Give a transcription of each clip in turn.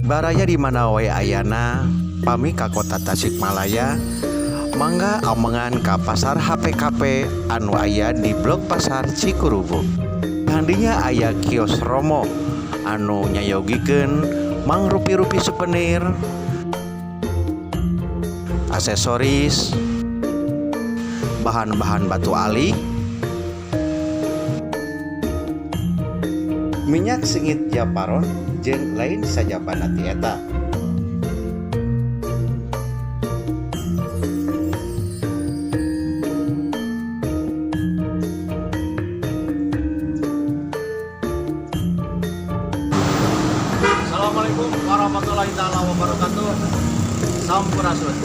Baraya di mana wae ayana, pami ka kota Tasikmalaya, mangga omongan ka pasar HPKP anu aya di Blok Pasar Cikurubu. Handinya aya kios Romo anu nyayogikeun mang rupi-rupi souvenir, aksesoris, bahan-bahan batu ali, minyak sengit Japaron jeung lain sajabana ti eta. Assalamualaikum warahmatullahi taala wabarakatuh. Sampurasun.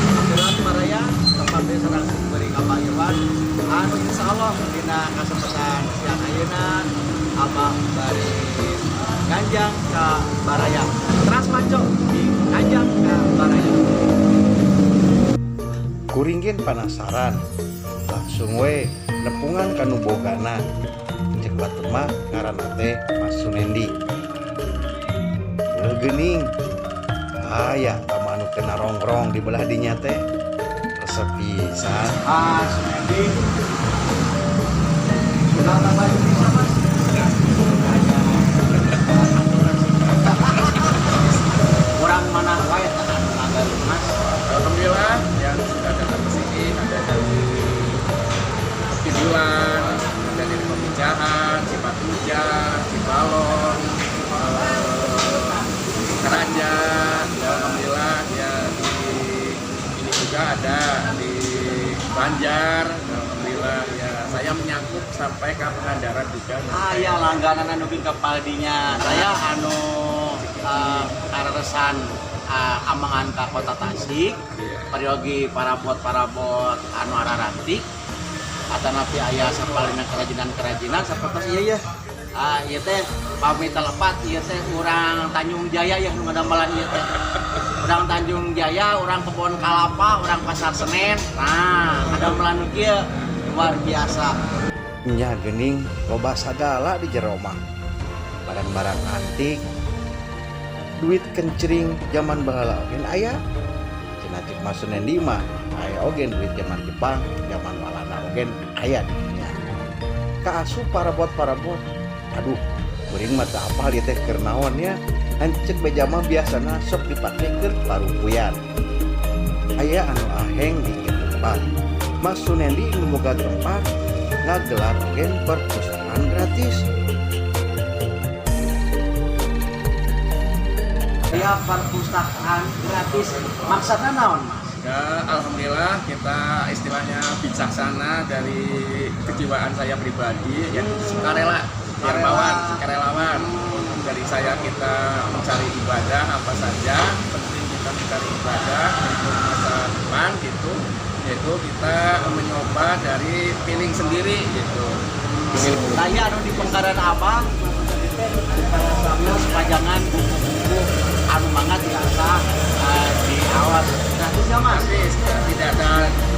Akhirat maraya tempat desa sareng beri kapangieuan anu insyaallah dina kasempatan siang ayeuna Abah bari Ganjang ka Baraya. Teras manco di Ganjang ka Baraya. Kuringin penasaran, langsung we nepungan kanu bogana. Cek batu mah ngaranna teh Mas Sunendi. Gening, aya tamanu kena rongrong di belah dinya teh resep pisan. Sunendi sudah tambah bisa mas. Orang mana wae tahan laga mas. Alhamdulillah yang sudah datang ke sini ada dari Kidulan, ada dari Peminjahan, Cipatuja, Cibalong, Kerajaan. Alhamdulillah ya di ini juga ada di Banjar. Alhamdulillah ya saya menyangkut sampai ke Pangandaran juga. Ya langganan anu bikin kepaldinya. Saya anu kareresan amangan ka kota Tasik. Pariogi parabot anu ararantik. Atanapi aya sapalina kerajinan sapertos ieu ya. Ieu teh pami telepat ieu teh urang Tanjung Jaya ya nu ngadambalan ieu teh. Urang Tanjung Jaya, urang Kebon Kalapa, urang Pasar Senen. Nah, ngadambalan kieu luar biasa. Nya gening loba sagala di jero mah. Barang-barang antik, duit kencring zaman baheula oge aya. Cenah cek Mas Sunendi mah aya oge duit zaman Jepang, zaman Walanda oge aya di dinya. Kaasup parabot. Aduh, kuring mah teu apal ieu teh keur naon ya. Hancek beja mah biasana sok dipakekeun parupuyan. Aya anu aheng di ieu tempat. Mas Sunendi boga tempat ngagelar oge perpustakaan gratis. Ya perpustakaan gratis. Maksudnya naon, Mas? Ya, alhamdulillah kita istilahnya bijaksana dari kejiwaan saya pribadi ya sukarela, sukarelawan. Dari saya kita mencari ibadah apa saja, penting kita mencari ibadah untuk masa depan gitu, yaitu kita mencoba dari feeling sendiri gitu. Saya anu di Pengkaran Abang sambil sepajangan buku-buku anu mangga biasa di awas gratis ya Mas.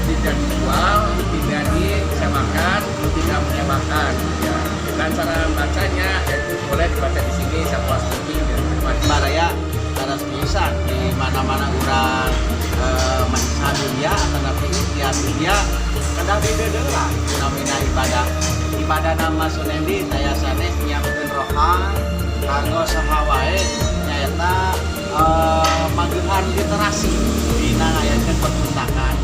Tidak dijual, tidak disewakan, tidak menyewakan. Ya, dan cara bacanya itu boleh dibaca di sini siapa mungkin. Baraya cara pisan di mana-mana urang manca dunia atanapi ikhtiar dunia kadang dideudeulan namina ibadah nama Sunendi taya sanes nyiapkeun rohang kanggo saha wae nyaeta magehan literasi dina ngayakeun perpustakaan